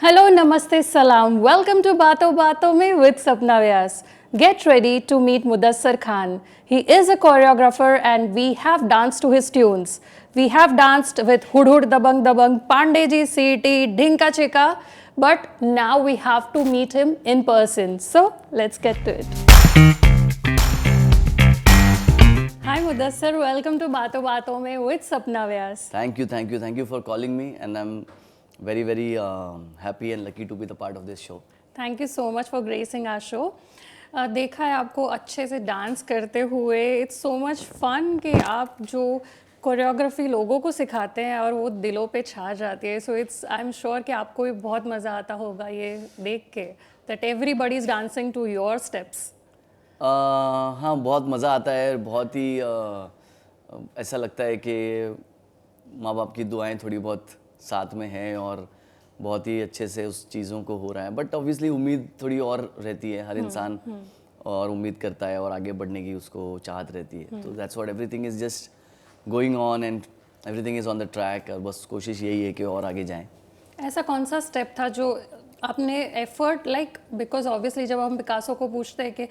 Hello, Namaste, Salam. Welcome to Baaton Baaton mein with Sapna Vyas. Get ready to meet Mudassar Khan. He is a choreographer and we have danced to his tunes. We have danced with Hud Hud Dabang Dabang, Pandeji City, Dhinka Chika, but now we have to meet him in person. So let's get to it. Hi Mudassar, welcome to Baaton Baaton mein with Sapna Vyas. Thank you for calling me, and I'm very happy and lucky to be the part of this show. Thank you so much for gracing our show. देखा है आपको अच्छे से dance करते हुए। It's so much fun कि आप जो कोरियोग्राफी लोगों को सिखाते हैं और वो दिलों पे छा जाती है। So it's I am sure कि आपको भी बहुत मज़ा आता होगा ये देख के that everybody is dancing to your steps. हाँ, बहुत मज़ा आता है। बहुत ही ऐसा लगता है कि माँ बाप की दुआएं थोड़ी बहुत साथ में हैं और बहुत ही अच्छे से उस चीज़ों को हो रहा है। बट ऑब्वियसली उम्मीद थोड़ी और रहती है, हर इंसान और उम्मीद करता है और आगे बढ़ने की उसको चाहत रहती है। तो that's what everything is just going on and everything is on the track. और बस कोशिश यही है कि और आगे जाएं। ऐसा कौन सा स्टेप था जो आपने एफर्ट लाइक बिकॉज ऑब्वियसली जब हम पिकासो को पूछते हैं कि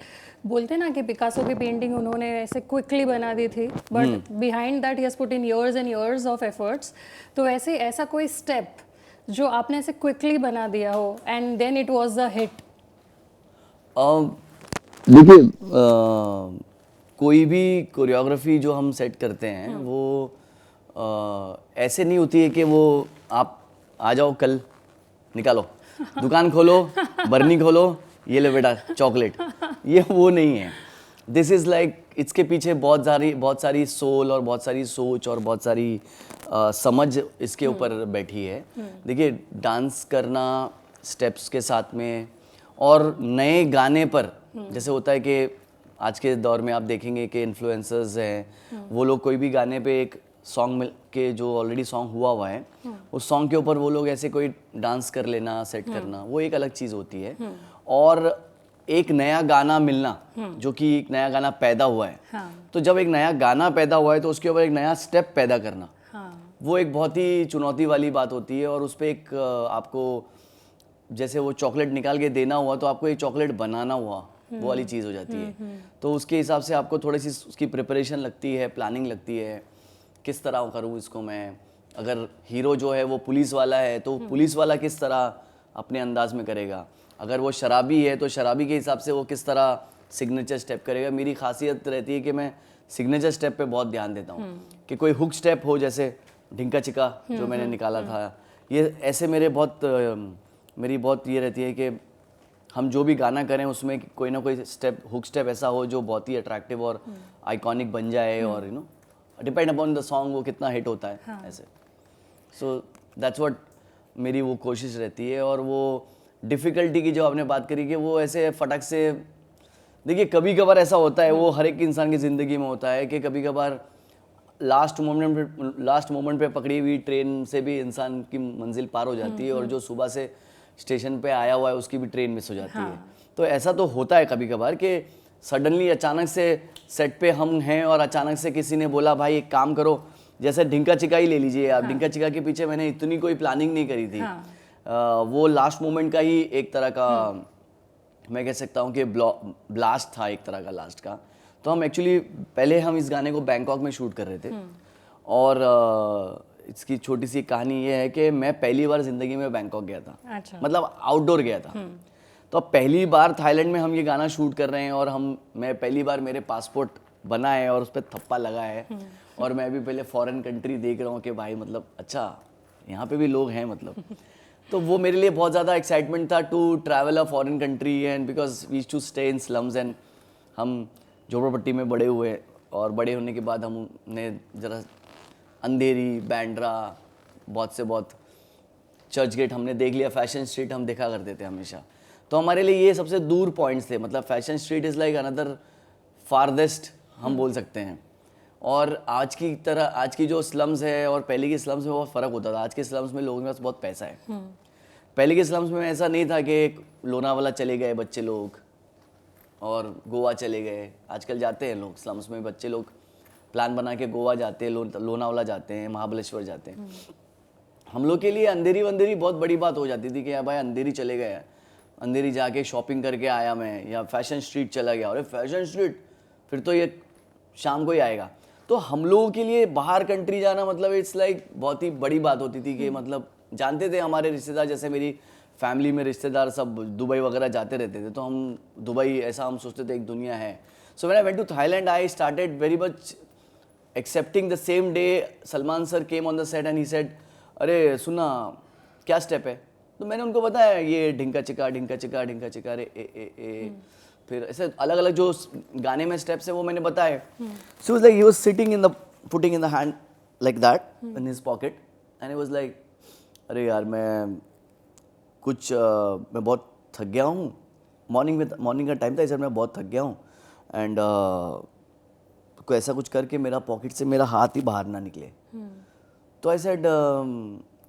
बोलते हैं ना कि पिकासो की पेंटिंग उन्होंने ऐसे क्विकली बना दी थी but behind that he has put in years and years of efforts. तो वैसे ऐसा कोई स्टेप जो आपने ऐसे क्विकली बना दिया हो and then it was the hit? देखिए, कोई भी कोरियोग्राफी जो हम सेट करते हैं वो ऐसे नहीं होती है कि वो आप आ जाओ कल निकालो दुकान खोलो बर्नी खोलो ये ले बेटा चॉकलेट, ये वो नहीं है। दिस इज़ लाइक इसके पीछे बहुत सारी सोल और बहुत सारी सोच और बहुत सारी समझ इसके ऊपर बैठी है। देखिए, डांस करना स्टेप्स के साथ में और नए गाने पर जैसे होता है कि आज के दौर में आप देखेंगे कि इन्फ्लुएंसर्स हैं, वो लोग कोई भी गाने पे एक सॉन्ग मिल के जो ऑलरेडी सॉन्ग हुआ है उस सॉन्ग के ऊपर वो लोग ऐसे कोई डांस कर लेना, सेट करना, वो एक अलग चीज़ होती है। और एक नया गाना मिलना जो कि एक नया गाना पैदा हुआ है, तो जब एक नया गाना पैदा हुआ है तो उसके ऊपर एक नया स्टेप पैदा करना, वो एक बहुत ही चुनौती वाली बात होती है। और उस पर एक आपको जैसे वो चॉकलेट निकाल के देना हुआ तो आपको एक चॉकलेट बनाना हुआ, वो वाली चीज़ हो जाती है। तो उसके हिसाब से आपको थोड़ी सी उसकी प्रिपरेशन लगती है, प्लानिंग लगती है, किस तरह करूँ इसको मैं। अगर हीरो जो है वो पुलिस वाला है तो पुलिस वाला किस तरह अपने अंदाज में करेगा, अगर वो शराबी है तो शराबी के हिसाब से वो किस तरह सिग्नेचर स्टेप करेगा। मेरी खासियत रहती है कि मैं सिग्नेचर स्टेप पे बहुत ध्यान देता हूँ कि कोई हुक स्टेप हो, जैसे ढिंका चिका जो मैंने निकाला था, ये ऐसे मेरी बहुत ये रहती है कि हम जो भी गाना करें उसमें कोई ना कोई स्टेप, हुक स्टेप ऐसा हो जो बहुत ही अट्रैक्टिव और आइकॉनिक बन जाए और डिपेंड अपॉन द सॉन्ग वो कितना हिट होता है ऐसे। सो दैट्स व्हाट मेरी वो कोशिश रहती है। और वो डिफ़िकल्टी की जो आपने बात करी कि वो ऐसे फटक से, देखिए कभी कभार ऐसा होता है, वो हर एक इंसान की ज़िंदगी में होता है कि कभी कभार लास्ट मोमेंट पे पकड़ी हुई ट्रेन से भी इंसान की मंजिल पार हो जाती है और जो सुबह से स्टेशन पे आया हुआ है उसकी भी ट्रेन मिस हो जाती है। तो ऐसा तो होता है कभी कभार कि सडनली अचानक से सेट पे हम हैं और अचानक से किसी ने बोला भाई एक काम करो, जैसे ढिंका चिका ही ले लीजिए आप। ढिंका चिका के पीछे मैंने इतनी कोई प्लानिंग नहीं करी थी। वो लास्ट मोमेंट का ही एक तरह का मैं कह सकता हूँ कि ब्लास्ट था, एक तरह का लास्ट का। तो हम एक्चुअली पहले हम इस गाने को बैंकॉक में शूट कर रहे थे और इसकी छोटी सी कहानी ये है कि मैं पहली बार ज़िंदगी में बैंकॉक गया था। अच्छा। मतलब आउटडोर गया था। तो अब पहली बार थाईलैंड में हम ये गाना शूट कर रहे हैं और मैं पहली बार मेरे पासपोर्ट बना है और उस पर थप्पा लगा है और मैं भी पहले फॉरेन कंट्री देख रहा हूँ कि भाई मतलब अच्छा यहाँ पे भी लोग हैं मतलब। तो वो मेरे लिए बहुत ज़्यादा एक्साइटमेंट था to travel a foreign country and because we to stay in slums and हम झोपड़पट्टी में बड़े हुए और बड़े होने के बाद हमने ज़रा अंधेरी, बैंड्रा, बहुत से बहुत चर्च गेट हमने देख लिया, फैशन स्ट्रीट हम देखा करते थे हमेशा। तो हमारे लिए ये सबसे दूर पॉइंट्स थे, मतलब fashion street is like another farthest हम बोल सकते हैं। और आज की जो स्लम्स है और पहले की स्लम्स में बहुत फ़र्क होता था। आज के स्लम्स में लोगों के पास बहुत पैसा है। पहले के स्लम्स में ऐसा नहीं था कि लोनावाला चले गए बच्चे लोग और गोवा चले गए। आजकल जाते हैं लोग स्लम्स में, बच्चे लोग प्लान बना के गोवा जाते हैं, लोनावाला जाते हैं, महाबलेश्वर जाते हैं। हम लोग के लिए अंधेरी वंधेरी बहुत बड़ी बात हो जाती थी कि यार भाई अंधेरी चले गए, अंधेरी जाके शॉपिंग करके आया मैं, या फैशन स्ट्रीट चला गया, अरे फैशन स्ट्रीट फिर तो ये शाम को ही आएगा। तो हम लोगों के लिए बाहर कंट्री जाना मतलब इट्स लाइक बहुत ही बड़ी बात होती थी कि मतलब जानते थे हमारे रिश्तेदार, जैसे मेरी फैमिली में रिश्तेदार सब दुबई वगैरह जाते रहते थे, तो हम दुबई ऐसा हम सोचते थे एक दुनिया है। So when I went to Thailand I started very much accepting the same day Salman sir came on the set and he said अरे सुना क्या स्टेप है, तो मैंने उनको बताया ये ढिंका चिका ढिंका चिका ढिंका चिका रे ए फिर ऐसे अलग अलग जो गाने में स्टेप्स है वो मैंने बताए। So like he was sitting in the putting in the hand like that in his pocket and he was like अरे यार मैं बहुत थक गया हूँ, मॉर्निंग का टाइम था, सर मैं बहुत थक गया हूँ एंड कोई ऐसा कुछ करके मेरा पॉकेट से मेरा हाथ ही बाहर ना निकले। तो आई सेड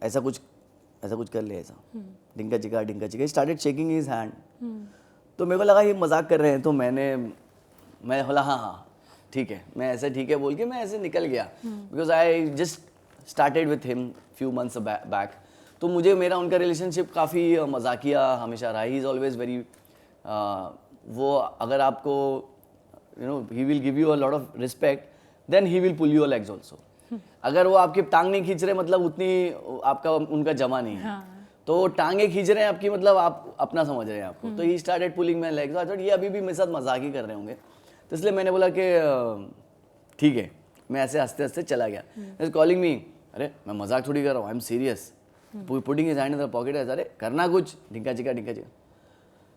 ऐसा कुछ कर ले, ऐसा ढिंका चिका स्टार्टेड शेकिंग हिज हैंड। तो मेरे को लगा ये मजाक कर रहे हैं, तो मैं बोला हाँ ठीक है, मैं ऐसे ठीक है बोल के मैं ऐसे निकल गया, because I just started with him few months back. तो मुझे मेरा उनका रिलेशनशिप काफ़ी मजाकिया हमेशा रहा। ही इज़ ऑलवेज वेरी वो अगर आपको you know he will give you a lot of respect, then he will pull your legs also. अगर वो आपकी टांग नहीं खींच रहे मतलब उतनी आपका उनका जमा नहीं है, तो टांगे खींच रहे हैं आपकी मतलब आप अपना समझ रहे हैं आपको। तो he started pulling my legs. I thought ये अभी भी मेरे साथ मजाक ही कर रहे होंगे, तो इसलिए मैंने बोला कि ठीक है, मैं ऐसे हंसते हंसते चला गया। इज कॉलिंग मी, अरे मैं मजाक थोड़ी कर रहा हूँ, I am serious, putting his hand in the pocket, अरे करना कुछ ढिंका चिका।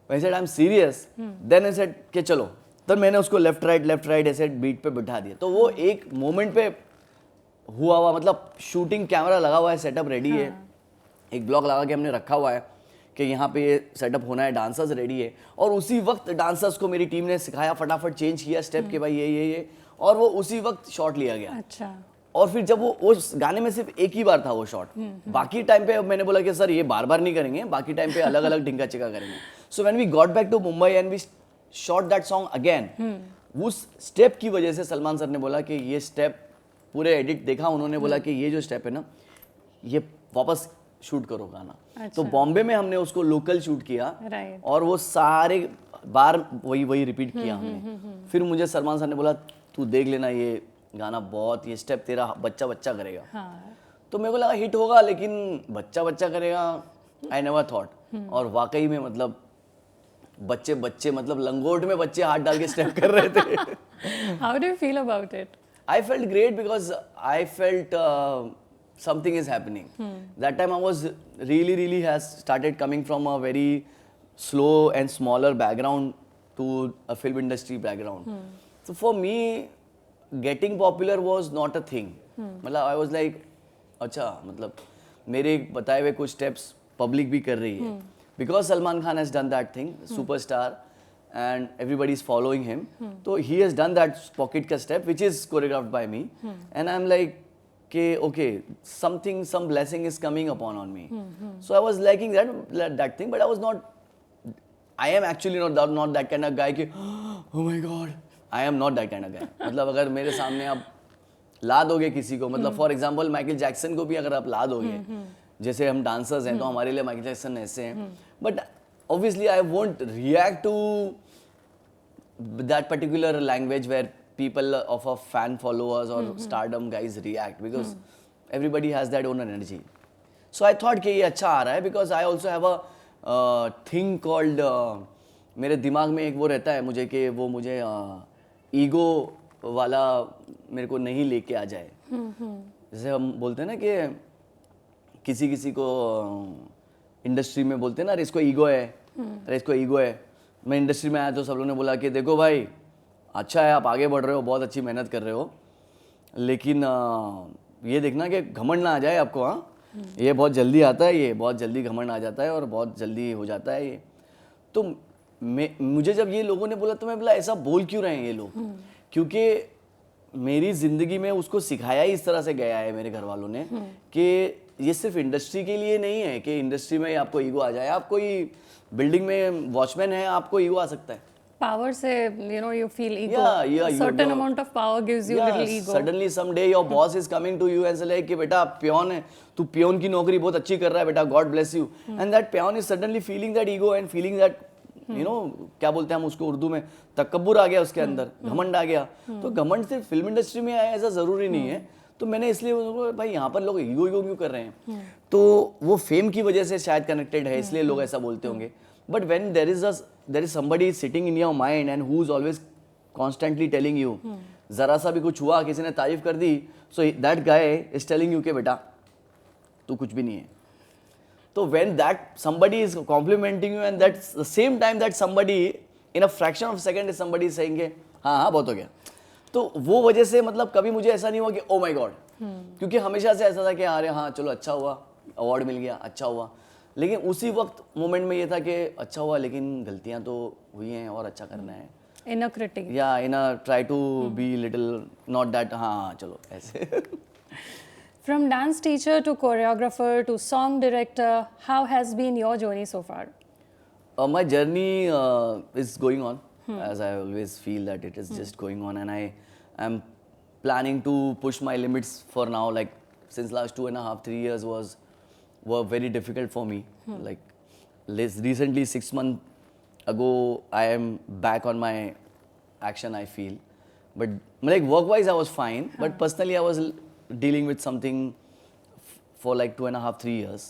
I said I am serious, then I said कि चलो, तब मैंने उसको लेफ्ट राइट ऐसे बीट पे बिठा दिया। तो वो एक मोमेंट पे हुआ हुआ, मतलब शूटिंग कैमरा लगा हुआ है, सेटअप रेडी है, एक ब्लॉक लगा के हमने रखा हुआ है कि यहाँ पे ये सेटअप होना है, डांसर्स रेडी है, और उसी वक्त डांसर्स को मेरी टीम ने सिखाया, फटाफट चेंज किया स्टेप के भाई ये, और वो उसी वक्त शॉट लिया गया। अच्छा। और फिर जब वो उस गाने में सिर्फ एक ही बार था वो शॉट, बाकी टाइम पे मैंने बोला कि सर ये बार बार नहीं करेंगे, बाकी टाइम पे अलग अलग ढिंका चिका करेंगे। So when we got back to Mumbai and we shot that song again, उस स्टेप की वजह से सलमान सर ने बोला कि ये स्टेप, पूरे एडिट देखा उन्होंने, बोला कि ये जो स्टेप है ना ये वापस शूट करो गाना। अच्छा। तो बॉम्बे में हमने उसको लोकल शूट किया, Right. और वो सारे बार वही रिपीट किया हमने। फिर मुझे सलमान सर ने बोला तू देख लेना ये गाना बहुत, ये स्टेप तेरा बच्चा करेगा। हाँ। तो मेरे को लगा हिट होगा, लेकिन बच्चा करेगा आई नेवर थॉट। और वाकई में मतलब बच्चे मतलब लंगोट में बच्चे हाथ डाल के स्टेप कर रहे थे। How do you feel about it? I felt great because I felt something is happening. That time I was really has started coming from a very slow and smaller background to a film industry background. So for me, getting popular was not a thing. मतलब I was like, अच्छा मतलब मेरे बताए हुए कुछ steps public भी कर रही है. Because Salman Khan has done that thing, superstar, and everybody is following him. So he has done that pocket ka step, which is choreographed by me, and I'm like, okay, some blessing is coming upon on me. So I was liking that thing, but I am actually not that kind of guy कि oh my god, I am not that kind of guy. मतलब अगर मेरे सामने आप ला दोगे किसी को, मतलब फॉर एग्जाम्पल माइकल जैक्सन को भी अगर आप ला दोगे, जैसे हम डांसर्स हैं तो हमारे लिए माइकल जैक्सन ऐसे हैं, but obviously I won't react to that particular language where people of a fan followers or stardom guys react, because everybody has that own energy. So I thought कि ये अच्छा आ रहा है, because I also have a thing called मेरे दिमाग में एक वो रहता है मुझे कि वो मुझे ईगो वाला मेरे को नहीं लेके आ जाए। जैसे हम बोलते हैं ना कि किसी को इंडस्ट्री में बोलते हैं ना, अरे इसको ईगो है, अरे इसको ईगो है। मैं इंडस्ट्री में आया तो सब लोगों ने बोला कि देखो भाई अच्छा है, आप आगे बढ़ रहे हो, बहुत अच्छी मेहनत कर रहे हो, लेकिन ये देखना कि घमंड ना आ जाए आपको। हाँ, ये बहुत जल्दी आता है, ये बहुत जल्दी घमंड आ जाता है और बहुत जल्दी हो जाता है ये। तो मुझे जब ये लोगों ने बोला तो मैं बोला ऐसा बोल क्यों रहे हैं ये लोग, क्योंकि मेरी ज़िंदगी में उसको सिखाया ही इस तरह से गया है मेरे घर वालों ने कि ये सिर्फ इंडस्ट्री के लिए नहीं है कि इंडस्ट्री में आपको ईगो आ जाए। आप कोई बिल्डिंग में वॉचमैन है, आपको ईगो आ सकता है, power से you feel ego. Yeah, you Certain know, amount of power gives you yeah, little ego. suddenly someday your boss is coming to you and say like कि बेटा प्योन है, तू प्योन की नौकरी बहुत अच्छी कर रहा है बेटा, God bless you, and that peon is suddenly feeling that ego and feeling that क्या बोलते हैं हम उसको उर्दू में, तकब्बुर आ गया उसके अंदर, घमंड आ गया. तो घमंड सिर्फ फिल्म इंडस्ट्री में आया ऐसा जरूरी नहीं है. तो मैंने इसलिए भाई यहाँ पर लोग ईगो ईगो क्यों कर रहे हैं, तो वो फेम की वजह से शायद कनेक्टेड है, इसलिए लोग ऐसा बोलते होंगे. But when there is somebody sitting in your mind and who is always constantly telling you, जरा सा भी कुछ हुआ, किसी ने तारीफ कर दी, so that guy is telling you कि बेटा तू कुछ भी नहीं है. तो when that somebody is complimenting you and that's the same time that somebody in a fraction of a second is somebody saying के हाँ बहुत हो गया, तो वो वजह से मतलब कभी मुझे ऐसा नहीं हुआ कि ओ माय गॉड, क्योंकि हमेशा से ऐसा था कि अरे हाँ चलो अच्छा हुआ, अवार्ड मिल गया, अच्छा हुआ. लेकिन उसी वक्त मोमेंट में ये था कि अच्छा हुआ लेकिन गलतियाँ तो हुई हैं और अच्छा करना है. Inner critic. या in a try to be little not that हाँ चलो ऐसे. From dance teacher to choreographer to song director, how has been your journey so far? My journey is going on, as I always feel that it is just going on, and I am planning to push my limits for now. Like since last 2.5, 3 years were very difficult for me. Like recently 6 months ago, I am back on my action. I feel, but like work-wise I was fine, but personally I was dealing with something for like 2.5, 3 years.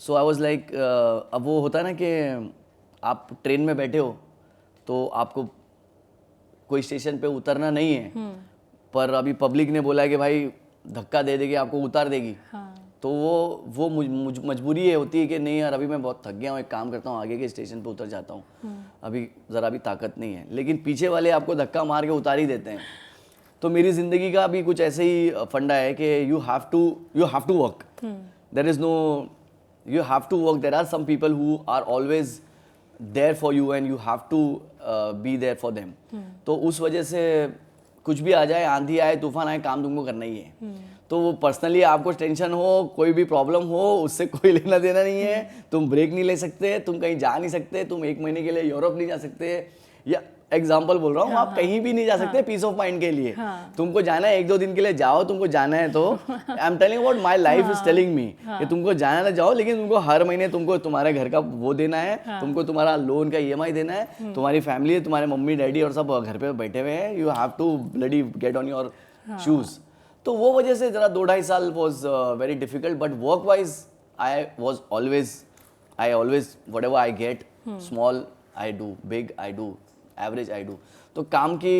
So I was like, अब वो होता है ना कि आप train में बैठे हो तो आपको कोई स्टेशन पे उतरना नहीं है, पर अभी पब्लिक ने बोला है कि भाई धक्का दे देगी आपको उतार देगी. तो वो मजबूरी ये होती है कि नहीं यार अभी मैं बहुत थक गया हूँ, एक काम करता हूँ आगे के स्टेशन पे उतर जाता हूँ, अभी ज़रा भी ताकत नहीं है. लेकिन पीछे वाले आपको धक्का मार के उतार ही देते हैं. तो मेरी ज़िंदगी का भी कुछ ऐसे ही फंडा है कि you have to work. There is no you have to work. There are some people who are always there for you and you have to be there for them. तो उस वजह से कुछ भी आ जाए, आंधी आए, तूफान आए, काम तुमको करना ही है. तो वो पर्सनली आपको टेंशन हो, कोई भी प्रॉब्लम हो, उससे कोई लेना देना नहीं है. तुम ब्रेक नहीं ले सकते, तुम कहीं जा नहीं सकते, तुम 1 महीने के लिए यूरोप नहीं जा सकते, या एग्जाम्पल बोल रहा हूँ, आप कहीं भी नहीं जा सकते पीस ऑफ माइंड के लिए. तुमको जाना है 1-2 दिन के लिए जाओ, तुमको जाना है तो I am telling about my life is telling me कि तुमको जाना है जाओ, लेकिन तुमको हर महीने तुमको तुम्हारे घर का वो देना है, तुमको तुम्हारा लोन का EMI देना है, तुम्हारी फैमिली है, तुम्हारे मम्मी डैडी और सब घर पे बैठे हुए हैं, you have to bloody get on your shoes. तो वो वजह से जरा 2-2.5 साल was very difficult. But work wise I always whatever I get, small I do, big I do, average I do. तो काम की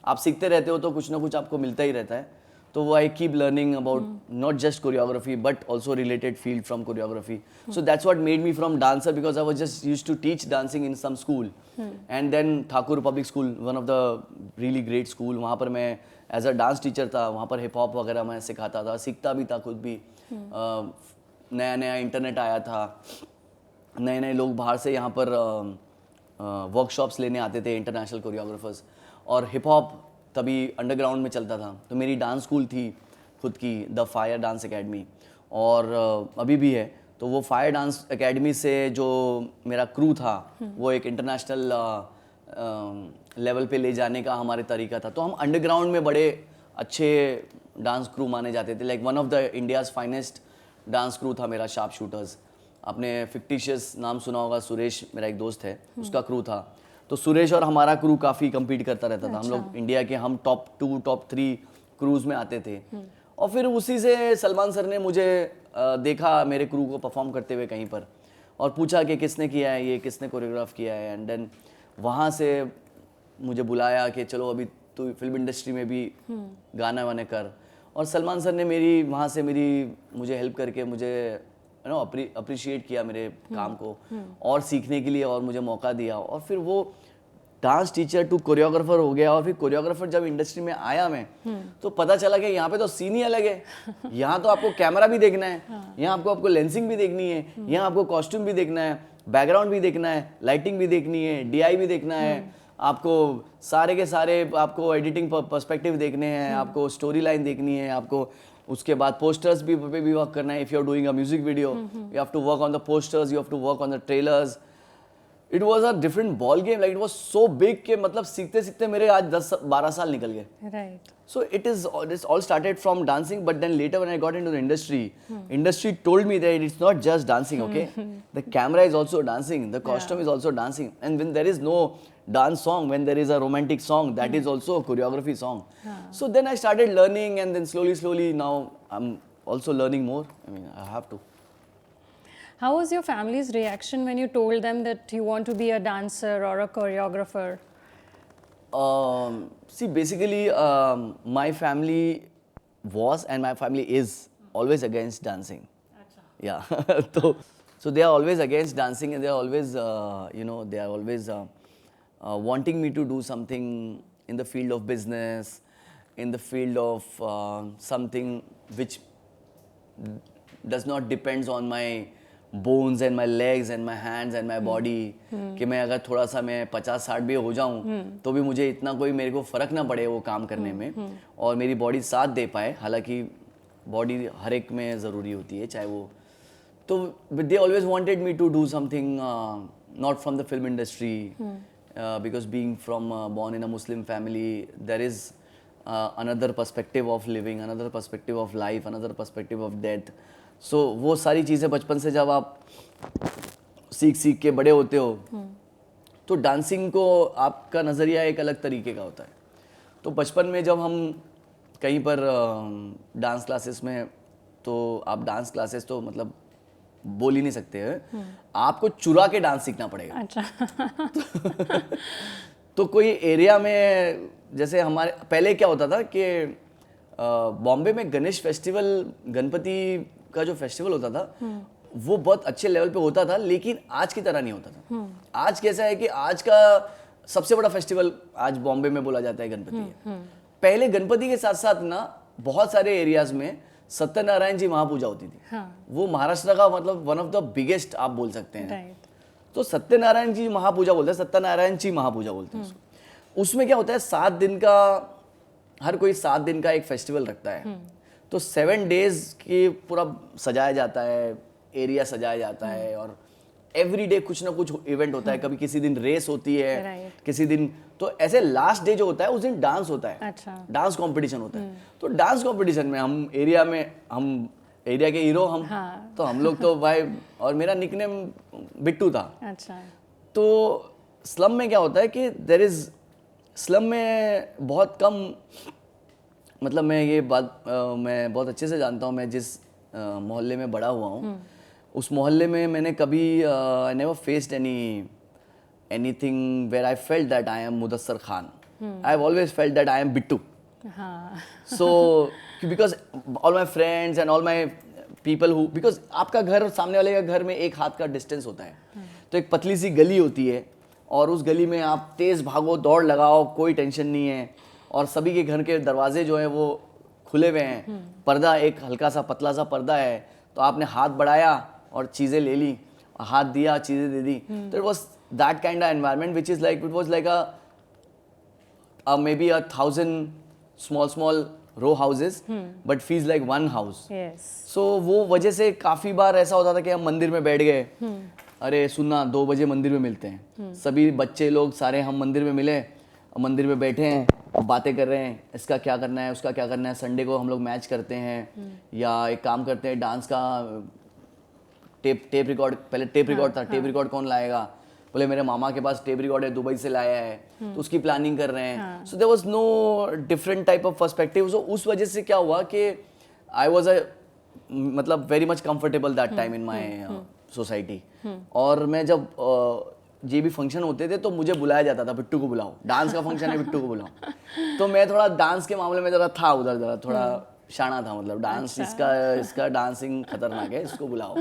आप सीखते रहते हो तो कुछ ना कुछ आपको मिलता ही रहता है. तो वो I keep learning about not just choreography but also related field from choreography. So that's what made me from dancer, because I was just used to teach dancing in some school and then Thakur public school, one of the really great school. वहाँ पर मैं as a dance teacher था, वहाँ पर hip hop वगैरह मैं सिखाता था, सीखता भी था खुद भी. नया नया इंटरनेट आया था, नए नए लोग बाहर से यहाँ पर वर्कशॉप्स लेने आते थे, इंटरनेशनल कोरियोग्राफर्स. और हिप हॉप तभी अंडरग्राउंड में चलता था. तो मेरी डांस स्कूल थी खुद की, द फायर डांस एकेडमी, और अभी भी है. तो वो फायर डांस एकेडमी से जो मेरा क्रू था वो एक इंटरनेशनल लेवल पे ले जाने का हमारे तरीका था. तो हम अंडरग्राउंड में बड़े अच्छे डांस क्रू माने जाते थे. Like one of the India's finest dance crew था मेरा, शार्प शूटर्स. आपने फिक्टिशियस नाम सुना होगा, सुरेश मेरा एक दोस्त है, उसका क्रू था. तो सुरेश और हमारा क्रू काफ़ी कम्पीट करता रहता था. हम लोग इंडिया के हम टॉप 2 टॉप 3 क्रूज में आते थे. और फिर उसी से सलमान सर ने मुझे देखा मेरे क्रू को परफॉर्म करते हुए कहीं पर, और पूछा कि किसने किया है ये, किसने कोरियोग्राफ किया है. एंड देन वहाँ से मुझे बुलाया कि चलो अभी तू फिल्म इंडस्ट्री में भी गाना वाने कर. और सलमान सर ने वहाँ से मुझे हेल्प करके मुझे अप्रिशिएट किया मेरे काम को और सीखने के लिए, और मुझे मौका दिया. और फिर वो डांस टीचर टू कोरियोग्राफर हो गया. और फिर कोरियोग्राफर जब इंडस्ट्री में आया मैं, तो पता चला कि यहाँ पे तो सीन ही अलग है. यहाँ तो आपको कैमरा भी देखना है, यहाँ आपको लेंसिंग भी देखनी है, यहाँ आपको कॉस्ट्यूम भी देखना है, बैकग्राउंड भी देखना है, लाइटिंग भी देखनी है, DI भी देखना है, आपको सारे के सारे आपको एडिटिंग पर्सपेक्टिव देखने हैं, आपको स्टोरी लाइन देखनी है, आपको उसके बाद पोस्टर्स भी वर्क करना है. If you are doing a music video, you have to work on the posters, you have to work on the trailers. It was a different ball game, like it was so big कि मतलब सीखते सीखते मेरे आज 10-12 साल निकल गए. Right. So this all started from dancing, but then later when I got into the industry told me that it's not just dancing, okay? The camera is also dancing, the costume is also dancing, and when there is no dance song, when there is a romantic song, that is also a choreography song. So then I started learning, and then slowly now I'm also learning more. I mean, I have to. How was your family's reaction when you told them that you want to be a dancer or a choreographer? See, basically, my family was and my family is always against dancing. Yeah. So they are always against dancing, and they are always, they are always wanting me to do something in the field of business, in the field of something which does not depends on my bones and my legs and my hands and my body. कि मैं अगर थोड़ा सा मैं 50-60 भी हो जाऊं तो भी मुझे इतना कोई मेरे को फ़र्क ना पड़े वो काम करने में, और मेरी बॉडी साथ दे पाए. हालांकि बॉडी हर एक में ज़रूरी होती है, चाहे वो तो they always wanted me to do something not from the film industry, because being from born in a Muslim family, there is another perspective of living, another perspective of life, another perspective of death. So वो सारी चीज़ें बचपन से जब आप सीख के बड़े होते हो तो डांसिंग को आपका नज़रिया एक अलग तरीके का होता है. तो बचपन में जब हम कहीं पर डांस क्लासेस में, तो आप डांस क्लासेस तो मतलब बोल ही नहीं सकते हैं, आपको चुरा के डांस सीखना पड़ेगा. अच्छा. तो कोई एरिया में, जैसे हमारे पहले क्या होता था कि बॉम्बे में गणेश फेस्टिवल, गणपति का जो फेस्टिवल होता था वो बहुत अच्छे लेवल पे होता था, लेकिन आज की तरह नहीं होता था. आज कैसा है कि आज का सबसे बड़ा फेस्टिवल आज बॉम्बे में बोला जाता है गणपति है. पहले गणपति के साथ साथ ना बहुत सारे एरियाज में सत्यनारायण जी महापूजा होती थी. वो महाराष्ट्र का मतलब वन ऑफ द बिगेस्ट आप बोल सकते हैं. Right. तो सत्यनारायण जी महापूजा बोलते हैं, सत्यनारायण जी महापूजा बोलते हैं उसको. उसमें क्या होता है, 7 दिन का, हर कोई 7 दिन का एक फेस्टिवल रखता है. तो 7 डेज की पूरा सजाया जाता है, एरिया सजाया जाता है, और एवरी डे कुछ ना कुछ इवेंट होता है. कभी किसी दिन रेस होती है, Right. किसी दिन तो ऐसे लास्ट डे जो होता है उस दिन डांस होता है. अच्छा. डांस कंपटीशन होता है. तो डांस कंपटीशन में हम एरिया के हीरो हम, तो हम लोग तो भाई, और मेरा निकनेम बिट्टू था. अच्छा. तो स्लम में क्या होता है कि स्लम में बहुत कम, मतलब मैं ये बात मैं बहुत अच्छे से जानता हूँ. मैं जिस मोहल्ले में बड़ा हुआ हूँ, उस मोहल्ले में मैंने कभी I never faced anything where I felt that I am Mudassar Khan. I have always felt that I am Bittu. So because all my friends and all my people who, because आपका घर और सामने वाले का घर में एक हाथ का डिस्टेंस होता है. तो एक पतली सी गली होती है, और उस गली में आप तेज़ भागो, दौड़ लगाओ, कोई टेंशन नहीं है. और सभी के घर के दरवाजे जो हैं वो खुले हुए हैं. पर्दा एक हल्का सा पतला सा पर्दा है, तो आपने हाथ बढ़ाया और चीज़ें ले ली, हाथ दिया, चीज़ें दे दी. तो it was that kind of environment which is like, it was like maybe 1,000 small row houses, but feels like one house. Yes. So वो वजह से काफ़ी बार ऐसा होता था कि हम मंदिर में बैठ गए, अरे सुनना 2 बजे मंदिर में मिलते हैं. सभी बच्चे लोग सारे हम मंदिर में मिले, मंदिर में बैठे हैं, बातें कर रहे हैं, इसका क्या करना है, उसका क्या करना है. संडे को हम लोग मैच करते हैं, या एक काम करते हैं, डांस का टेप रिकॉर्ड, पहले टेप रिकॉर्ड था, टेप रिकॉर्ड कौन लाएगा, बोले मेरे मामा के पास टेप रिकॉर्ड है, दुबई से लाया है, तो उसकी प्लानिंग कर रहे हैं. So there was no different type of perspective. So उस वजह से क्या हुआ कि आई वाज मतलब very much comfortable that time in my society. और मैं जब ये भी फंक्शन होते थे तो मुझे बुलाया जाता था, बिट्टू को बुलाओ, डांस का फंक्शन है, बिट्टू को बुलाओ. तो मैं थोड़ा डांस के मामले में जरा था उधर, जरा थोड़ा शाना था, मतलब डांस इसका डांसिंग खतरनाक है, इसको बुलाओ.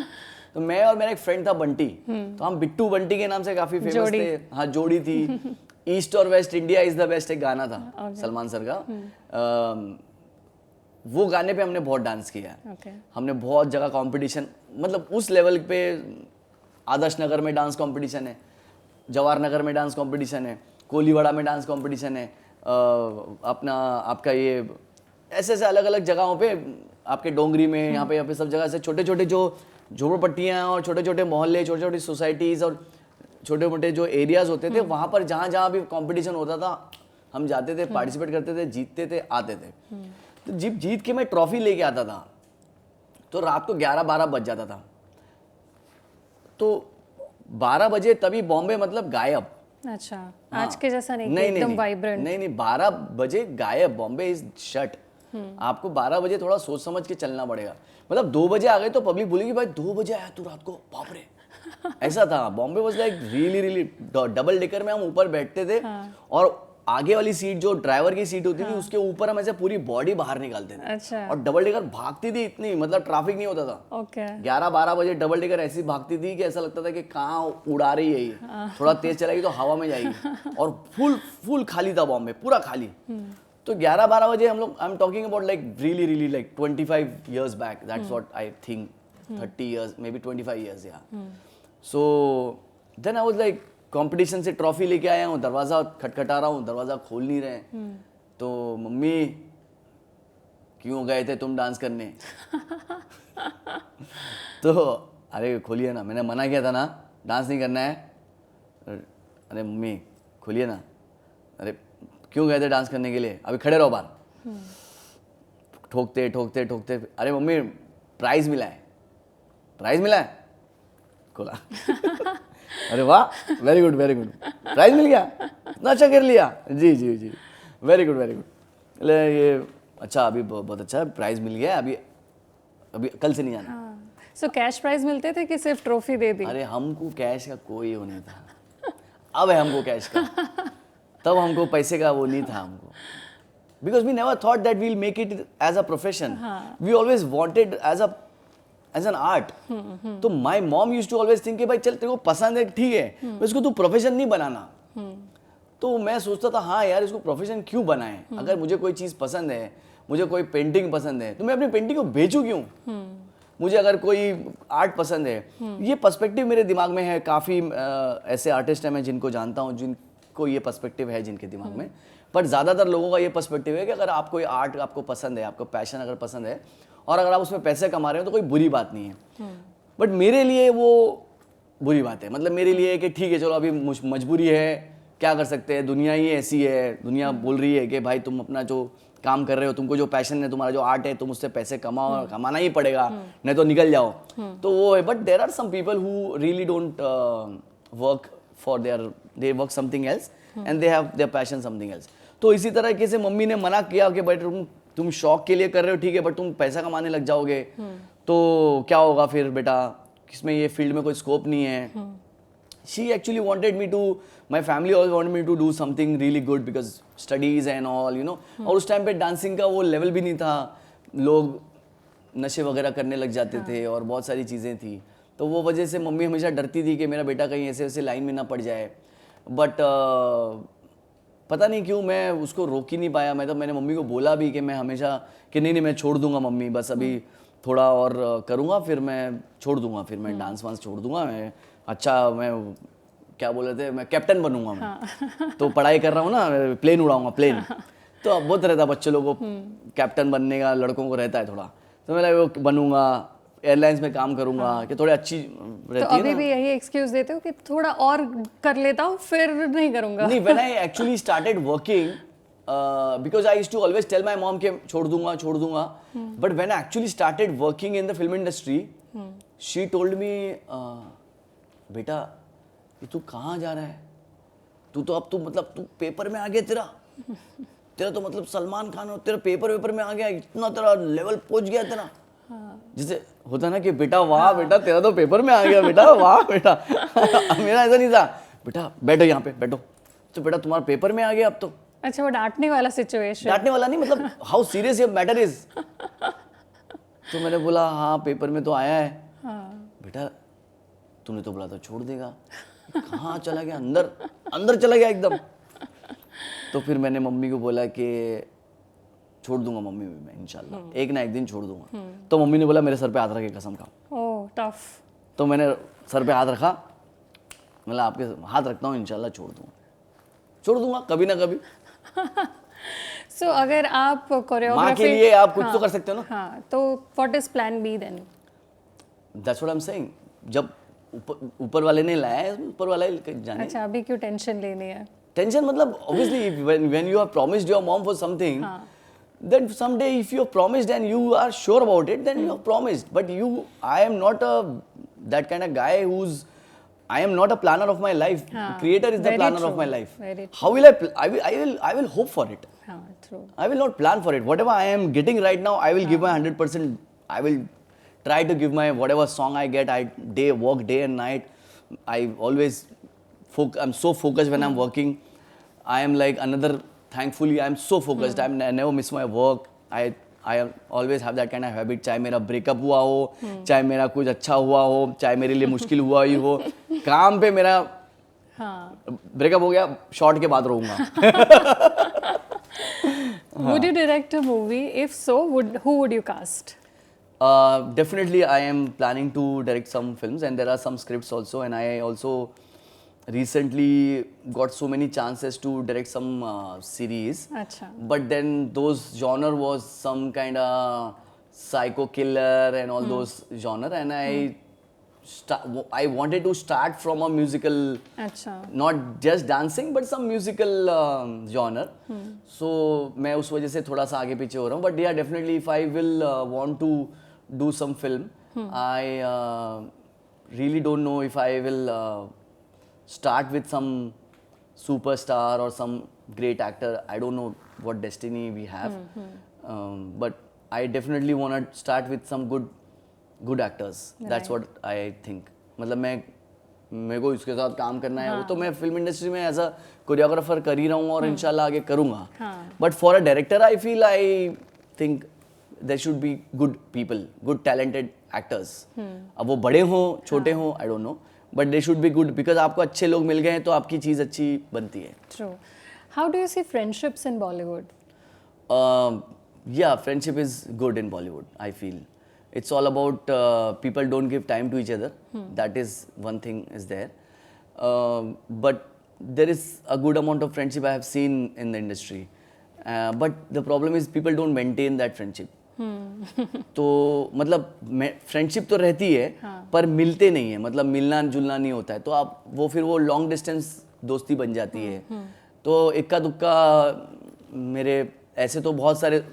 तो मैं और मेरा एक फ्रेंड था बंटी, तो हम बिट्टू बंटी के नाम से काफी फेमस थे. हाँ, जोड़ी थी. ईस्ट और waste India is the best एक गाना था सलमान सर का. वो गाने पे हमने बहुत डांस किया. हमने बहुत जगह कंपटीशन, मतलब उस लेवल पे आदर्श नगर में डांस कंपटीशन है, जवाहर नगर में डांस कंपटीशन है, कोलीवाड़ा में डांस कंपटीशन है, अपना आपका ये ऐसे ऐसे अलग अलग जगहों पे, आपके डोंगरी में, यहाँ पे सब जगह से छोटे छोटे जो झोपड़पट्टियाँ और छोटे छोटे मोहल्ले, छोटी छोटी सोसाइटीज़ और छोटे मोटे जो एरियाज होते थे वहाँ पर जहाँ जहाँ भी कंपटीशन होता था हम जाते थे, पार्टिसिपेट करते थे, जीतते थे, आते थे। तो जीत के मैं ट्रॉफी लेके आता था तो रात को 11-12 बज जाता था। तो 12 बजे तभी बॉम्बे मतलब गायब। अच्छा, हाँ। आज के जैसा नहीं कि नहीं एकदम नहीं वाइब्रेंट। नहीं नहीं 12 बजे गायब, बॉम्बे इज शट। आपको 12 बजे थोड़ा सोच समझ के चलना पड़ेगा। मतलब 2 बजे आ गए तो पब्लिक बोलेगी भाई 2 बजे आया तू रात को, बाप रे। ऐसा था Bombay was like really really. Double decker में हम ऊपर बैठते थे और आगे वाली सीट जो ड्राइवर की सीट होती थी उसके ऊपर हम ऐसे पूरी बॉडी बाहर निकालते थे। अच्छा, और डबल डेकर भागती थी इतनी, मतलब ट्रैफिक नहीं होता था। ओके। 11-12 बजे डबल डेकर ऐसी भागती थी कि ऐसा लगता था कि कहाँ उड़ा रही है ये। थोड़ा तेज चलाएगी तो हवा में जाएगी। और फुल खाली था बॉम्बे, पूरा खाली। तो 11-12 बजे हम लोग, I am talking about like really really like 25 years बैक, that's what I think, 30 years, maybe 25 years, या। So then I was like competition से ट्रॉफी लेके आया हूँ, दरवाजा खटखटा रहा हूँ, दरवाजा खोल नहीं रहे। तो मम्मी क्यों गए थे तुम डांस करने? तो अरे खोलिए ना, मैंने मना किया था ना, डांस नहीं करना है। अरे मम्मी खोलिए ना। अरे क्यों गए थे डांस करने के लिए? अभी खड़े रहो बाहर। ठोकते ठोकते ठोकते, अरे मम्मी प्राइज मिला है। प्राइज मिला है? खोला। अरे वाह, very good very good, prize मिल गया, इतना अच्छा कर लिया। जी जी जी, वेरी गुड वेरी गुड। ये अच्छा, अभी बहुत अच्छा प्राइज मिल गया, अभी कल से नहीं जाना। सो कैश प्राइज मिलते थे कि सिर्फ ट्रॉफी दे दी? अरे हमको कैश का कोई वो नहीं था। अब है हमको कैश का, तब हमको पैसे का वो नहीं था हमको। Because we never thought that we'll make it as a profession, we always wanted as an art. तो my mom use to always think कि भाई चल तेरे को पसंद है ठीक है, इसको तू प्रोफेशन नहीं बनाना। तो मैं सोचता था हाँ यार इसको प्रोफेशन क्यों बनाएं? अगर मुझे कोई चीज़ पसंद है, मुझे कोई पेंटिंग पसंद है, तो मैं अपनी पेंटिंग को बेचूं क्यों? मुझे अगर कोई आर्ट पसंद है, ये पर्सपेक्टिव मेरे दिमाग में है। काफ़ी ऐसे आर्टिस्ट हैं मैं जिनको जानता हूँ जिनको ये पर्सपेक्टिव है जिनके दिमाग में। बट ज़्यादातर लोगों का ये पर्सपेक्टिव है कि अगर आप कोई आर्ट आपको पसंद है, आपको पैशन अगर पसंद है और अगर आप उसमें पैसे कमा रहे हो तो कोई बुरी बात नहीं है। बट मेरे लिए वो बुरी बात है। मतलब मेरे लिए कि ठीक है चलो अभी मजबूरी है, क्या कर सकते हैं, दुनिया ही ऐसी है। दुनिया बोल रही है कि भाई तुम अपना जो काम कर रहे हो, तुमको जो पैशन है, तुम्हारा जो आर्ट है, तुम उससे पैसे कमाओ, कमाना ही पड़ेगा, नहीं तो निकल जाओ। तो वो है। But there are some people who really don't work for they work something else and they have their passion something else. तो इसी तरीके से मम्मी ने मना किया कि भाई तुम शौक के लिए कर रहे हो ठीक है, बट तुम पैसा कमाने लग जाओगे तो क्या होगा फिर बेटा, इसमें ये फील्ड में कोई स्कोप नहीं है। She actually wanted me to, my family always wanted me to do something really good because studies and all, you know. और उस टाइम पे डांसिंग का वो लेवल भी नहीं था, लोग नशे वगैरह करने लग जाते थे और बहुत सारी चीज़ें थी। तो वो वजह से मम्मी हमेशा डरती थी कि मेरा बेटा कहीं ऐसे ऐसे लाइन में ना पड़ जाए। बट पता नहीं क्यों मैं उसको रोक ही नहीं पाया। मैंने मम्मी को बोला भी कि मैं हमेशा कि नहीं मैं छोड़ दूंगा मम्मी, बस अभी थोड़ा और करूँगा फिर मैं छोड़ दूंगा, फिर मैं डांस वांस छोड़ दूंगा। मैं मैं क्या बोल रहे थे, मैं कैप्टन बनूंगा मैं। तो पढ़ाई कर रहा हूँ ना, प्लेन उड़ाऊंगा प्लेन। तो अब बहुत रहता है बच्चे लोगों को कैप्टन बनने का, लड़कों को रहता है थोड़ा। तो मैं वो बनूंगा, एयरलाइंस में काम करूंगा कि थोड़ी अच्छी रहती है। तो अभी भी यही एक्सक्यूज देते हो कि थोड़ा और कर लेता हूँ फिर नहीं करूंगा? नहीं, when I actually started working, because I used to always tell my mom कि छोड़ दूंगा, but when I actually started working in the film industry, she told me, बेटा ये तू कहाँ जा रहा है? तू तो अब मतलब तू पेपर में आ गया, तेरा तो मतलब सलमान खान हो, तेरा पेपर में आ गया, इतना तेरा लेवल पहुंच गया तेरा। जैसे होता ना कि बेटा वाह बेटा तेरा तो पेपर में आ गया बेटा, वाह बेटा। मेरा ऐसा नहीं था, बेटा बैठो यहाँ पे बैठो, तो बेटा तुम्हारा पेपर में आ गया अब तो। अच्छा, वो डांटने वाला सिचुएशन? डांटने वाला नहीं, मतलब how serious your matter is. तो मैंने बोला हाँ पेपर में तो आया है। बेटा तूने तो बोला था छोड़ देगा, कहाँ चला गया, अंदर चला गया एकदम। तो फिर मैंने मम्मी को बोला कि छोड़ दूंगा मम्मी मैं इंशाल्लाह, एक ना एक दिन छोड़ दूंगा। तो मम्मी ने बोला मेरे सर पे हाथ रखे कसम खाओ। ओह टफ। तो मैंने सर पे हाथ रखा, मतलब आपके हाथ रखता हूँ इंशाल्लाह छोड़ दूंगा कभी ना कभी। सो अगर आप कोरियोग्राफी माँ के लिए आप कुछ तो कर सकते हो ना। हाँ, तो what is plan B then? That's what I am saying. जब ऊपर वाले ने लाया है, ऊपर वाला ही जाने। अच्छा, अभी क्यों टेंशन लेनी है? टेंशन मतलब obviously when you have promised your mom for something, then someday if you have promised and you are sure about it, then you have promised. But I am not that kind of guy I am not a planner of my life. Creator is the very planner true, of my life. very How will I will hope for it. True. I will not plan for it. Whatever I am getting right now, I will give my 100%. I will try to give my whatever song I get. I work day and night. I always I'm so focused when I'm working. I am like thankfully I'm so focused. I never miss my work. I always have that kind of habit. चाहे मेरा breakup हुआ हो, चाहे मेरा कुछ अच्छा हुआ हो, चाहे मेरे लिए मुश्किल हुआ ही हो, काम पे मेरा ब्रेकअप हो गया, शॉर्ट के बाद रहूंगा. Would you direct a movie? If so, who would you cast? Definitely, I am planning to direct some films, and there are some scripts also. And I also recently got so many chances to direct some series. Acha. But then those genre was some kind of psycho killer and all those genre, and I wanted to start from a musical. अच्छा. Not just dancing but some musical genre. So मैं उस वजह से थोड़ा सा आगे पीछे हो रहा हूँ. But yeah, definitely if I will want to do some film, I really don't know if I will start with some superstar or some great actor. I don't know what destiny we have. But I definitely want to start with some good actors. That's what I think. मतलब मेरे को इसके साथ काम करना है. वो तो मैं फिल्म इंडस्ट्री में एज अ कोरियोग्राफर कर ही रहा हूँ और इंशाल्लाह आगे करूँगा. But for a director I think there should be good people, good talented actors. अब वो बड़े हों छोटे हों, I don't know, but they should be good. Because आपको अच्छे लोग मिल गए हैं तो आपकी चीज़ अच्छी बनती है. True. How do you see friendships in Bollywood? Yeah, friendship is good in Bollywood, I feel. It's all about people don't give time to each other. That is one thing is there. But there is a good amount of friendship I have seen in the industry. But the problem is people don't maintain that friendship. तो मतलब friendship तो रहती है पर मिलते नहीं है. मतलब मिलना जुलना नहीं होता है. तो आप फिर वो लॉन्ग डिस्टेंस दोस्ती बन जाती है. तो इक्का दुक्का मेरे ऐसे तो बहुत सारे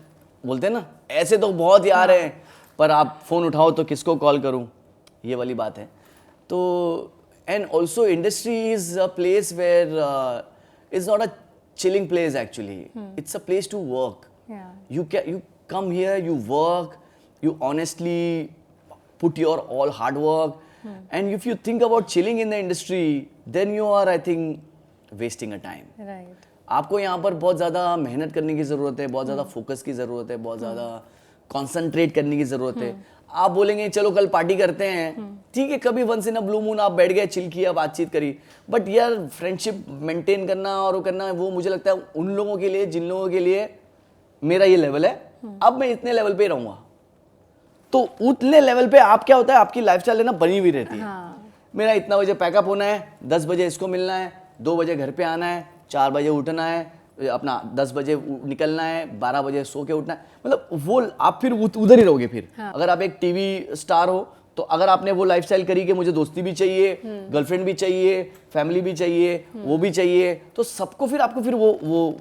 बोलते हैं ना, ऐसे तो बहुत यार हैं, पर आप फ़ोन उठाओ तो किसको कॉल करूं, ये वाली बात है. तो and also industry is a place where is not a chilling place actually. It's a place to work. You come here, you work, you honestly put your all hard work. And if you think about chilling in the industry, then you are, I think, wasting a time. Right. आपको यहाँ पर बहुत ज़्यादा मेहनत करने की ज़रूरत है, बहुत ज़्यादा फोकस की ज़रूरत है, बहुत ज़्यादा कॉन्सेंट्रेट करने की ज़रूरत है. आप बोलेंगे चलो कल पार्टी करते हैं, ठीक है, कभी once in a blue moon आप बैठ गए, चिल किया, बातचीत करी. बट यार फ्रेंडशिप मेंटेन करना और वो करना, वो मुझे लगता है उन लोगों के लिए जिन लोगों के लिए मेरा ये लेवल है, अब मैं इतने लेवल पे रहूँगा. तो उतने लेवल पे आप क्या होता है, आपकी लाइफस्टाइल है ना बनी हुई रहती है. मेरा इतना बजे पैकअप होना है, 10 बजे इसको मिलना है, 2 बजे घर पे आना है, 4 बजे उठना है, अपना 10 बजे निकलना है, 12 बजे सो के उठना है. मतलब वो आप फिर उधर ही रहोगे फिर. अगर आप एक टीवी स्टार हो तो अगर आपने वो लाइफस्टाइल करी कि मुझे दोस्ती भी चाहिए, गर्लफ्रेंड भी चाहिए, फैमिली भी चाहिए, वो भी चाहिए, तो सबको फिर आपको फिर वो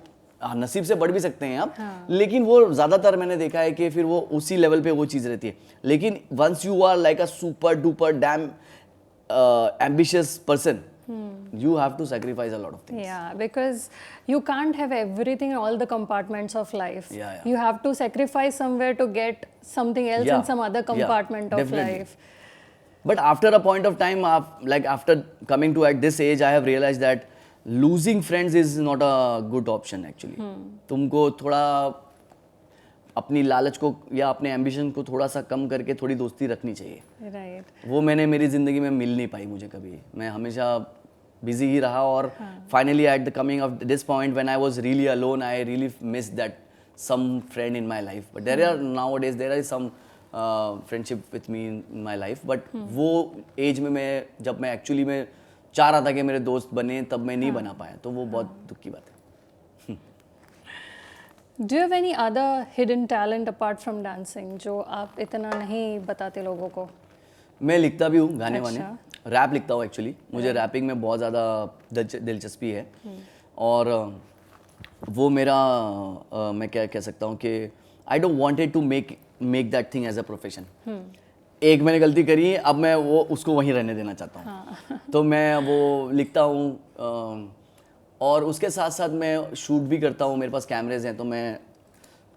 नसीब से बढ़ भी सकते हैं आप. लेकिन वो ज़्यादातर मैंने देखा है कि फिर वो उसी लेवल पे वो चीज़ रहती है. लेकिन once you are like a super duper damn ambitious person, you have to sacrifice a lot of things. Yeah, because you can't have everything in all the compartments of life. Yeah. You have to sacrifice somewhere to get something else in some other compartment of definitely. life. But after a point of time, like after coming to at this age, I have realized that losing friends is not a good option actually. तुमको थोड़ा अपनी लालच को या अपने ambition को थोड़ा सा कम करके थोड़ी दोस्ती रखनी चाहिए. Right. वो मैंने मेरी ज़िंदगी में मिल नहीं पाई मुझे कभी. मैं हमेशा बिजी ही रहा और finally at the coming of this point when I was really alone, I really miss that some friend in my life. But there are nowadays there are some friendship with me in my life. But वो age में मैं जब मैं actually में चाह रहा था कि मेरे दोस्त बने, तब मैं नहीं बना पाया. तो वो बहुत दुख की बात है. Do you have any other hidden talent apart from dancing जो आप इतना नहीं बताते लोगों को? मैं लिखता भी हूँ गाने वाने. रैप लिखता हूँ एक्चुअली, मुझे रैपिंग में बहुत ज़्यादा दिलचस्पी है। और वो मेरा मैं क्या कह सकता हूँ कि I don't wanted to make that thing as a profession. एक मैंने गलती करी, अब मैं वो उसको वहीं रहने देना चाहता हूँ। तो मैं वो लिखता हूँ और उसके साथ साथ मैं शूट भी करता हूँ, मेरे पास कैमरेज हैं। तो मैं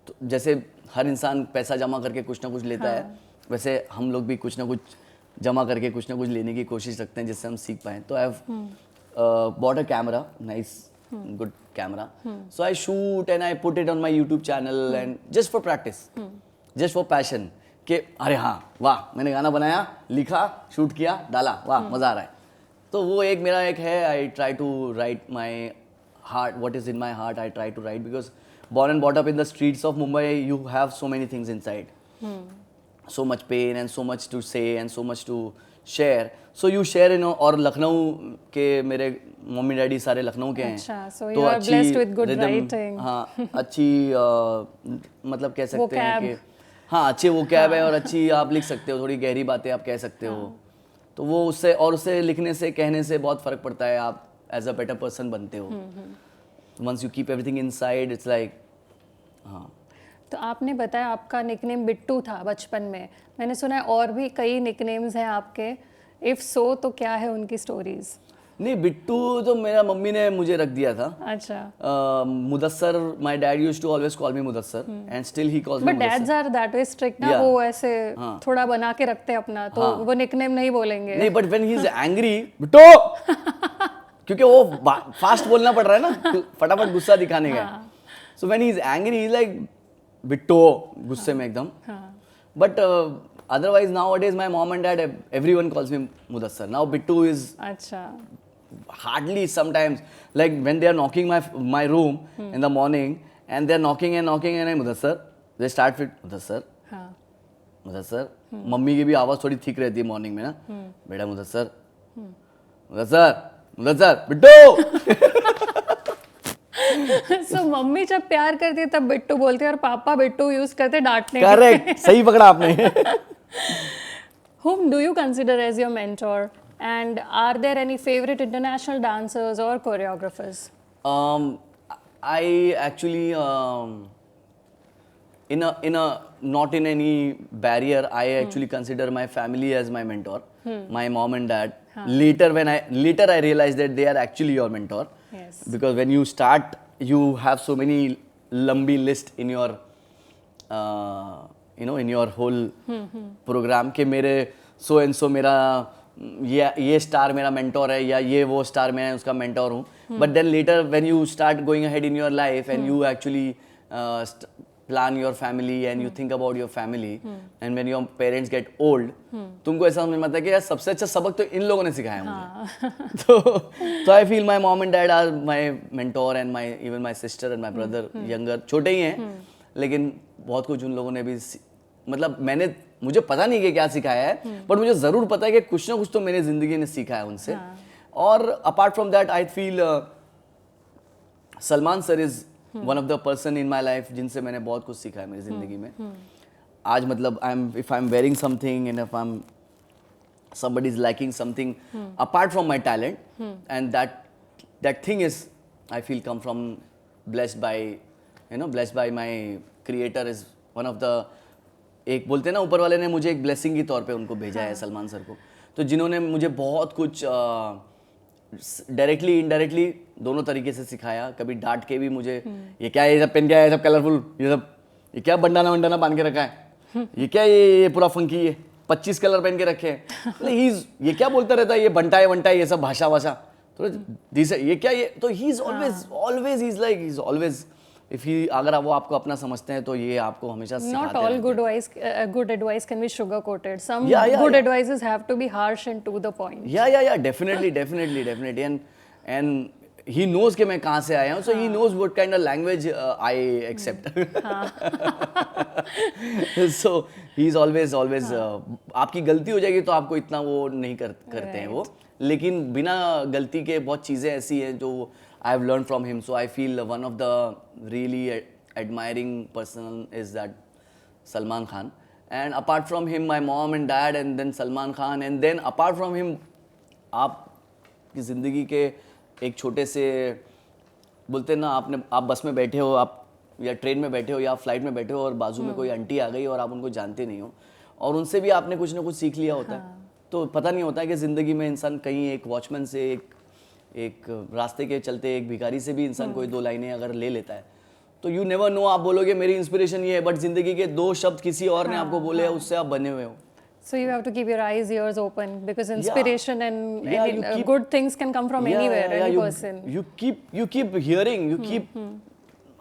तो जैसे हर इंसान पैसा जमा करके कुछ ना कुछ लेता है, वैसे हम लोग भी कुछ ना कुछ जमा करके कुछ ना कुछ लेने की कोशिश रखते हैं जिससे हम सीख पाएँ। तो I have bought a camera, nice good camera, so I shoot and I put it on my YouTube channel and just for practice, just for passion कि अरे हाँ वाह मैंने गाना बनाया, लिखा, शूट किया, डाला, वाह मज़ा आ रहा है। तो वो एक मेरा एक है, I try to write my heart, what is in my heart I try to write, because born and brought up in the streets of Mumbai, you have so many things inside, so much pain and so much to say and so much to share, so you share, you know। और लखनऊ के मेरे mummy daddy सारे लखनऊ के हैं। अच्छा, so तो you are अच्छी blessed with good rhythm, writing। हाँ अच्छी मतलब कह सकते हैं Vocab। कि हाँ अच्छी वो कैब है, और अच्छी आप लिख सकते हो, थोड़ी गहरी बातें आप कह सकते हो। तो वो उससे और उससे लिखने से कहने से बहुत फ़र्क पड़ता है, आप एज अ बेटर पर्सन बनते हो। Once you keep everything inside, it's like हाँ। तो आपने बताया आपका निकनेम बिट्टू था बचपन में, मैंने सुना है और भी कई निकनेम्स हैं आपके, इफ़ सो तो क्या है उनकी स्टोरीज? नहीं, बिट्टू तो मेरा मम्मी ने मुझे रख दिया था। अच्छा। Mudassar, my dad used to always call me Mudassar and still he calls me but Mudassar. Dads are that way strict ना, Yeah। वो ऐसे हाँ। थोड़ा बना के रखते हैं अपना, तो हाँ। वो निकनेम नहीं बोलेंगे। नहीं, but when he is angry, Bittu, क्योंकि वो फास्ट बोलना पड़ रहा है ना, फटाफट गुस्सा दिखाने का। So when he is angry he is like Bittu, गुस्से में एकदम। But otherwise nowadays my mom and dad, everyone calls me Mudassar. Now Bittu is अच्छा। hardly sometimes, like when they are knocking my room in the morning and they are knocking and I Mudassar, they start with Mudassar, हाँ। Mudassar. Mummy की भी आवाज़ थोड़ी ठीक रहती है morning में ना, बेटा मुदस्सर, मुदस्सर, मुदस्सर, बिट्टू। सो मम्मी जब प्यार करती है तब बिट्टू बोलती है और पापा बिट्टू यूज करते डांटने के लिए। करेक्ट, सही पकड़ा आपने। Whom do you consider as your mentor? And are there any favorite international dancers or choreographers? I actually in a not in any barrier, I actually consider my family as my mentor, my mom and dad. Later I realized that they are actually your mentor. Yes. Because when you start, you have so many lambi list in your in your whole program के मेरे so and so मेरा ये star मेरा mentor है, या ये वो star मैं उसका मेंटोर हूँ। But then later when you start going ahead in your life and you actually plan your family and you think about your family and when your parents get old, तुमको ऐसा समझ में आता है कि यार सबसे अच्छा सबक तो इन लोगों ने सिखाया मुझे। तो I feel my mom and dad are my mentor and my even my sister and my brother younger, छोटे ही हैं लेकिन बहुत कुछ उन लोगों ने भी मतलब मुझे पता नहीं कि क्या सिखाया है, बट मुझे ज़रूर पता है कि कुछ ना कुछ तो मेरी ज़िंदगी ने सीखा है उनसे। और apart from that I feel Salman sir is one of the person in my life जिनसे मैंने बहुत कुछ सीखा है मेरी ज़िंदगी में। आज मतलब if I'm wearing something and if somebody is lacking something apart from my talent, and that thing is I feel come from blessed by my creator is one of the, एक बोलते हैं ना ऊपर वाले ने मुझे एक ब्लेसिंग के तौर पे उनको भेजा है सलमान सर को, तो जिन्होंने मुझे बहुत कुछ डायरेक्टली इनडायरेक्टली दोनों तरीके से सिखाया। कभी डांट के भी मुझे ये क्या है, ये सब पेन क्या है, ये सब कलरफुल, ये क्या बंडाना वंडाना बांध के रखा है, ये क्या ये पूरा फंकी है, 25 कलर पहन के रखे हैं, ये क्या बोलता रहता है, ये बंटा है ये सब भाषा तो ये क्या ये, तो he is always always if he, अगर वो आपको अपना समझते हैं तो ये आपको हमेशा Not all good advice can be sugar coated. Some Yeah, good yeah. advices have to be harsh and to the point. Yeah, definitely, and he knows कि मैं कहाँ से आया हूँ, so he knows what kind of language I accept. So he's always आपकी गलती हो जाएगी तो आपको इतना वो नहीं करते हैं वो, लेकिन बिना गलती के बहुत चीज़ें ऐसी हैं जो I have learned from him. So I feel one of the really admiring person is that Salman Khan. And apart from him, my mom and dad, and then Salman Khan, and then apart from him, आपकी ज़िंदगी के एक छोटे से, बोलते हैं ना, आप बस में बैठे हो, आप या ट्रेन में बैठे हो या फ्लाइट में बैठे हो और बाजू में कोई आंटी आ गई और आप उनको जानते नहीं हो और उनसे भी आपने कुछ ना कुछ सीख लिया होता है। तो पता नहीं होता है कि ज़िंदगी में इंसान कहीं एक वॉचमैन से, एक रास्ते के चलते एक भिखारी से भी इंसान कोई 2 लाइनें अगर ले लेता है तो यू नेवर नो। आप बोलोगे मेरी इंस्पिरेशन ये है, बट ज़िंदगी के 2 शब्द किसी और ने आपको बोले हैं, उससे आप बने हुए हो। So you have to keep your eyes, ears open because inspiration and Yeah, any, you keep- good things can come from anywhere, any person. You keep hearing,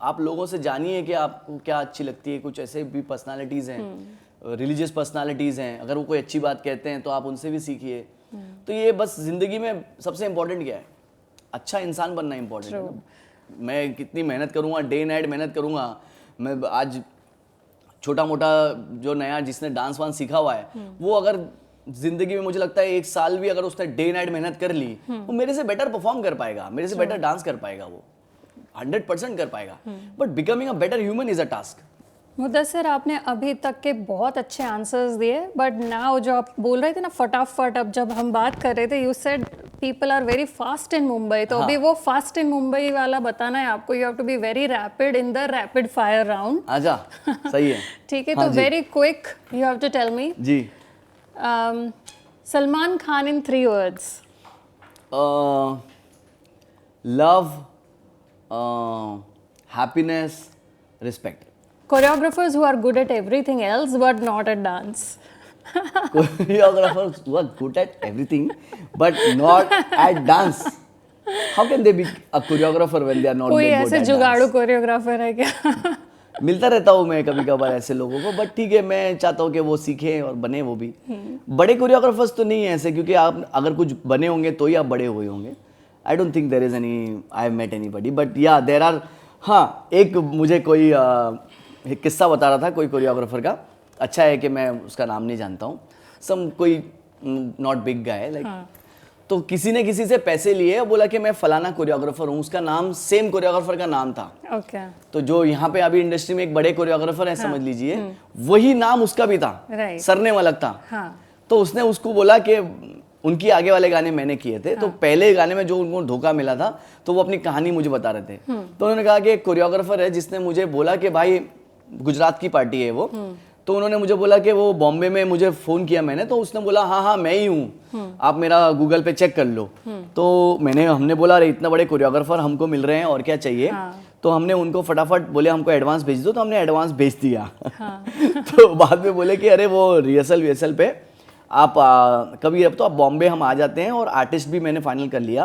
आप लोगों से जानिए कि आपको क्या अच्छी लगती है। कुछ ऐसे भी पर्सनालिटीज़ हैं, रिलीजियस पर्सनालिटीज़ हैं, अगर वो कोई अच्छी बात कहते हैं तो आप उनसे भी सीखिए। तो ये बस ज़िंदगी में सबसे इम्पोर्टेंट क्या है, अच्छा इंसान बनना इम्पोर्टेंट है ना। मैं कितनी मेहनत करूँगा, डे नाइट मेहनत करूँगा। मैं आज छोटा मोटा जो नया जिसने डांस वांस सीखा हुआ है वो अगर जिंदगी में मुझे लगता है 1 साल भी अगर उसने डे नाइट मेहनत कर ली वो मेरे से बेटर परफॉर्म कर पाएगा, मेरे से बेटर डांस कर पाएगा, वो 100% कर पाएगा। But becoming a better human is a task. Mudassir, आपने अभी तक के बहुत अच्छे आंसर्स दिए, बट नाउ जो आप बोल रहे थे ना फटाफट, अब जब हम बात कर रहे थे you said people are very fast in Mumbai, तो अभी वो फास्ट इन मुंबई वाला बताना है आपको। You have to be very rapid in the rapid fire round. आजा, सही है। ठीक है, तो very quick you have to tell me जी। Salman Khan in 3 words. Love, happiness, respect. Choreographers who are good at everything else but not at dance. Choreographers who are good at everything but not at dance. How can they be a choreographer when they are not कोई that good ऐसे at जुगाड़ू dance? Choreographer है क्या? मिलता रहता हूँ मैं कभी कभार ऐसे लोगों को, बट ठीक है, मैं चाहता हूँ कि वो सीखें और बने वो भी। बड़े कोरियोग्राफर्स तो नहीं है ऐसे, क्योंकि आप अगर कुछ बने होंगे तो ही आप बड़े हुए होंगे। I don't think there is any, I have met anybody, but yeah there are. हाँ, एक मुझे कोई एक किस्सा बता रहा था कोई कोरियोग्राफर का, अच्छा है कि मैं उसका नाम नहीं जानता हूँ, सम कोई नॉट बिग गाय लाइक, तो किसी ने किसी से पैसे लिए और बोला कि मैं फलाना कोरियोग्राफर हूँ, उसका नाम सेम कोरियोग्राफर का नाम था। Okay. तो जो यहाँ पे अभी इंडस्ट्री में एक बड़े कोरियोग्राफर हैं समझ लीजिए, वही नाम उसका भी था, Right. सरनेम अलग था। हाँ. तो उसने उसको बोला कि उनकी आगे वाले गाने मैंने किए थे, तो पहले गाने में जो उनको धोखा मिला था तो वो अपनी कहानी मुझे बता रहे थे। तो उन्होंने कहा कि एक कोरियोग्राफर है जिसने मुझे बोला कि भाई, गुजरात की पार्टी है वो, तो उन्होंने मुझे बोला कि वो बॉम्बे में मुझे फोन किया मैंने, तो उसने बोला हाँ हाँ मैं ही हूँ, आप मेरा गूगल पे चेक कर लो। तो हमने बोला अरे इतना बड़े कोरियोग्राफर हमको मिल रहे हैं और क्या चाहिए। तो हमने उनको फटाफट बोले हमको एडवांस भेज दो, तो हमने एडवांस भेज दिया। तो बाद में बोले कि अरे वो रिहर्सल पे आप कभी, अब तो आप बॉम्बे हम आ जाते हैं, और आर्टिस्ट भी मैंने फाइनल कर लिया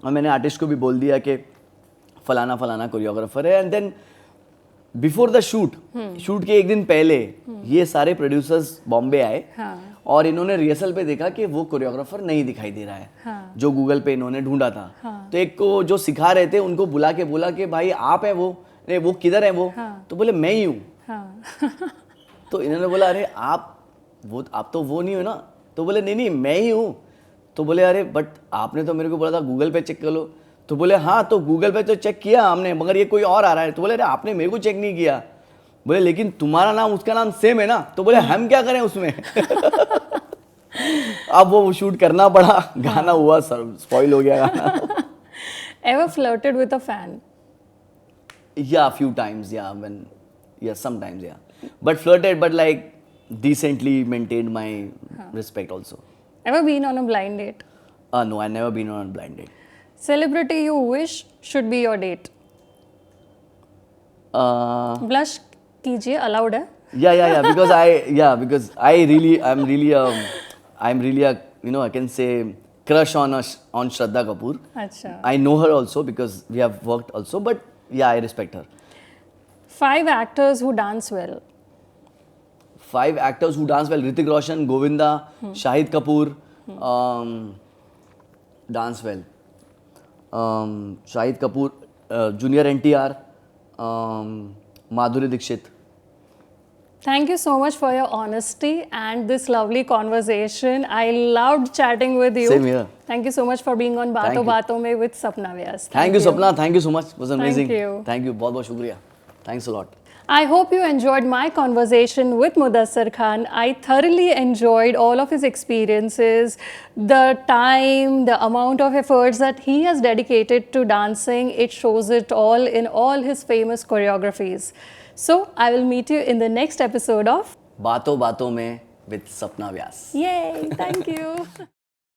और मैंने आर्टिस्ट को भी बोल दिया कि फलाना फलाना कोरियोग्राफर है। And then before the shoot के एक दिन पहले ये सारे प्रोड्यूसर्स बॉम्बे आए और इन्होंने रिहर्सल पे देखा कि वो कोरियोग्राफर नहीं दिखाई दे रहा है जो गूगल पे इन्होंने ढूंढा था। तो एक को जो सिखा रहे थे उनको बुला के बोला कि भाई आप हैं वो, नहीं वो किधर है वो, तो बोले मैं ही हूँ। तो इन्होंने बोला अरे आप तो वो नहीं हो ना, तो बोले नहीं नहीं मैं ही हूँ। तो बोले अरे बट आपने तो मेरे को बोला था गूगल पे चेक कर लो। तो बोले हाँ तो गूगल पे तो चेक किया हमने, मगर ये कोई और आ रहा है। तो बोले अरे आपने मेरे को चेक नहीं किया। बोले लेकिन तुम्हारा नाम उसका नाम सेम है ना। तो बोले हम क्या करें उसमें। अब वो शूट करना पड़ा, गाना हुआ सर, स्पॉइल हो गया गाना। Ever flirted with a fan? Yeah, few times, yeah, sometimes, yeah. But flirted, but like decently maintained my respect also. Ever been on a blind date? No, I never been on a blind date. Celebrity you wish should be your date? Blush कीजिए, allowed है? Yeah, because I'm really a, I can say crush on Shraddha Kapoor. अच्छा. I know her also because we have worked also, but yeah, I respect her. 5 actors who dance well. 5 actors who dance well: Hrithik Roshan, Govinda, Shahid Kapoor, dance well. Shahid Kapoor, Junior NTR, Madhuri Dixit. Thank you so much for your honesty and this lovely conversation. I loved chatting with you. Same here. Thank you so much for being on Thank Baaton you. Baaton में with Sapna Vyas. Thank you, Sapna. Thank you so much. It was amazing. you. Thank you. बहुत बहुत शुक्रिया. Thanks a lot. I hope you enjoyed my conversation with Mudassar Khan. I thoroughly enjoyed all of his experiences, the time, the amount of efforts that he has dedicated to dancing. It shows it all in all his famous choreographies. So, I will meet you in the next episode of बातों बातों में with Sapna Vyas. Yay! Thank you.